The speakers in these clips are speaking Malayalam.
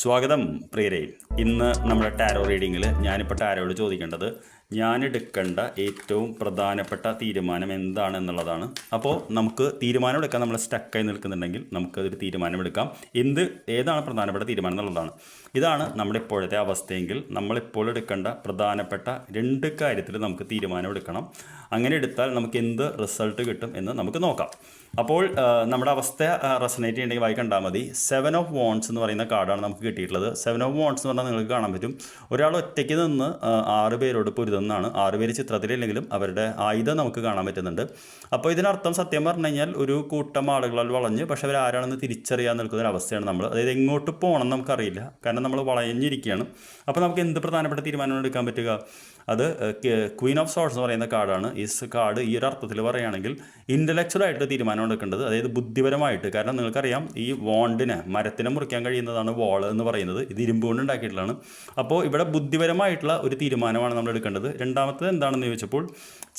സ്വാഗതം പ്രിയരെ. ഇന്ന് നമ്മുടെ ടാരോ റീഡിങ്ങിൽ ഞാനിപ്പോൾ ടാരോയോട് ചോദിക്കേണ്ടത് ഞാനെടുക്കേണ്ട ഏറ്റവും പ്രധാനപ്പെട്ട തീരുമാനം എന്താണെന്നുള്ളതാണ്. അപ്പോൾ നമുക്ക് തീരുമാനം എടുക്കാൻ നമ്മൾ സ്റ്റക്കായി നിൽക്കുന്നുണ്ടെങ്കിൽ നമുക്കതൊരു തീരുമാനമെടുക്കാം. ഏതാണ് പ്രധാനപ്പെട്ട തീരുമാനം എന്നുള്ളതാണ്. ഇതാണ് നമ്മുടെ ഇപ്പോഴത്തെ അവസ്ഥയെങ്കിൽ നമ്മളിപ്പോൾ എടുക്കേണ്ട പ്രധാനപ്പെട്ട 2 കാര്യത്തിൽ നമുക്ക് തീരുമാനമെടുക്കണം. അങ്ങനെ എടുത്താൽ നമുക്ക് എന്ത് റിസൾട്ട് കിട്ടും എന്ന് നമുക്ക് നോക്കാം. അപ്പോൾ നമ്മുടെ അവസ്ഥ റെസനേറ്റ് ചെയ്യണമെങ്കിൽ വായി കണ്ടാൽ മതി. 7 ഓഫ് വോൺസ് എന്ന് പറയുന്ന കാർഡാണ് നമുക്ക് കിട്ടിയിട്ടുള്ളത്. 7 ഓഫ് വോൺസ് എന്ന് പറഞ്ഞാൽ നിങ്ങൾക്ക് കാണാൻ പറ്റും, ഒരാൾ ഒറ്റയ്ക്ക് നിന്ന് 6 പേരോട് പൊരുതുന്നതാണ്. 6 പേര് ചിത്രത്തിലില്ലെങ്കിലും അവരുടെ ആയുധം നമുക്ക് കാണാൻ പറ്റുന്നുണ്ട്. അപ്പോൾ ഇതിനർത്ഥം സത്യം പറഞ്ഞു കഴിഞ്ഞാൽ ഒരു കൂട്ടം ആളുകളാൽ വളഞ്ഞ് പക്ഷേ അവരാരാണെന്ന് തിരിച്ചറിയാൻ നിൽക്കുന്ന ഒരു അവസ്ഥയാണ് നമ്മൾ. അതായത് എങ്ങോട്ട് പോകണം നമുക്കറിയില്ല, കാരണം നമ്മൾ വളഞ്ഞിരിക്കുകയാണ്. അപ്പോൾ നമുക്ക് എന്ത് പ്രധാനപ്പെട്ട തീരുമാനമാണ് എടുക്കാൻ പറ്റുക? അത് ക്വീൻ ഓഫ് സോർഡ്സ് എന്ന് പറയുന്ന കാർഡാണ്. ഈ കാർഡ് ഈ ഒരു അർത്ഥത്തിൽ പറയുകയാണെങ്കിൽ ഇൻ്റലക്ച്വലായിട്ട് തീരുമാനം എടുക്കേണ്ടത്, അതായത് ബുദ്ധിപരമായിട്ട്. കാരണം നിങ്ങൾക്കറിയാം, ഈ മരത്തിനെ മുറിക്കാൻ കഴിയുന്നതാണ് വോള് എന്ന് പറയുന്നത്. ഇത് ഇരുമ്പ് കൊണ്ട് ഉണ്ടാക്കിയിട്ടുള്ളതാണ്. അപ്പോൾ ഇവിടെ ബുദ്ധിപരമായിട്ടുള്ള ഒരു തീരുമാനമാണ് നമ്മൾ എടുക്കേണ്ടത്. രണ്ടാമത്തത് എന്താണെന്ന് ചോദിച്ചപ്പോൾ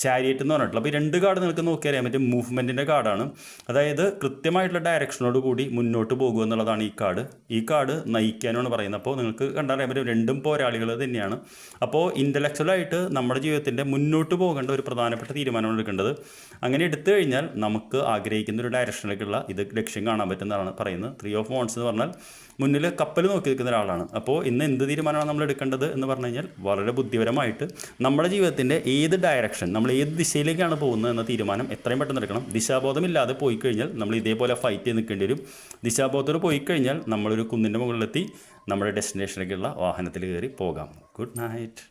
ചാരിയറ്റ് എന്ന് പറഞ്ഞിട്ടുള്ള, അപ്പോൾ ഈ 2 കാർഡ് നിങ്ങൾക്ക് നോക്കി അറിയാൻ പറ്റും മൂവ്മെൻറ്റിൻ്റെ കാർഡാണ്. അതായത് കൃത്യമായിട്ടുള്ള ഡയറക്ഷനോട് കൂടി മുന്നോട്ട് പോകുക എന്നുള്ളതാണ് ഈ കാർഡ് നയിക്കാനാണ് പറയുന്നത്. അപ്പോൾ നിങ്ങൾക്ക് കണ്ടറിയാൻ പറ്റും, 2 പോരാളികൾ തന്നെയാണ്. അപ്പോൾ ഇൻ്റലക്ച്വലായിട്ട് നമ്മുടെ ജീവിതത്തിൻ്റെ മുന്നോട്ട് പോകേണ്ട ഒരു പ്രധാനപ്പെട്ട തീരുമാനമാണ് എടുക്കേണ്ടത്. അങ്ങനെ എടുത്തു കഴിഞ്ഞാൽ നമുക്ക് ആഗ്രഹിക്കുന്ന ഒരു ഡയറക്ഷനിലേക്കുള്ള ലക്ഷ്യം കാണാൻ പറ്റുന്നതാണ് പറയുന്നത്. 3 ഓഫ് വോൺസ് എന്ന് പറഞ്ഞാൽ മുന്നിൽ കപ്പൽ നോക്കി നിൽക്കുന്ന ഒരാളാണ്. അപ്പോൾ ഇന്ന് എന്ത് തീരുമാനമാണ് നമ്മൾ എടുക്കേണ്ടത് എന്ന് പറഞ്ഞു കഴിഞ്ഞാൽ വളരെ ബുദ്ധിപരമായിട്ട് നമ്മുടെ ജീവിതത്തിൻ്റെ ഏത് ഡയറക്ഷൻ, നമ്മൾ ഏത് ദിശയിലേക്കാണ് പോകുന്നത് എന്ന തീരുമാനം എത്രയും പെട്ടെന്ന് എടുക്കണം. ദിശാബോധമില്ലാതെ പോയി കഴിഞ്ഞാൽ നമ്മൾ ഇതേപോലെ ഫൈറ്റ് ചെയ്ത് നിൽക്കേണ്ടി വരും. ദിശാബോധത്തോട് പോയി കഴിഞ്ഞാൽ നമ്മളൊരു കുന്നിൻ്റെ മുകളിലെത്തി നമ്മുടെ ഡെസ്റ്റിനേഷനിലേക്കുള്ള വാഹനത്തിൽ കയറി പോകാം. Good night.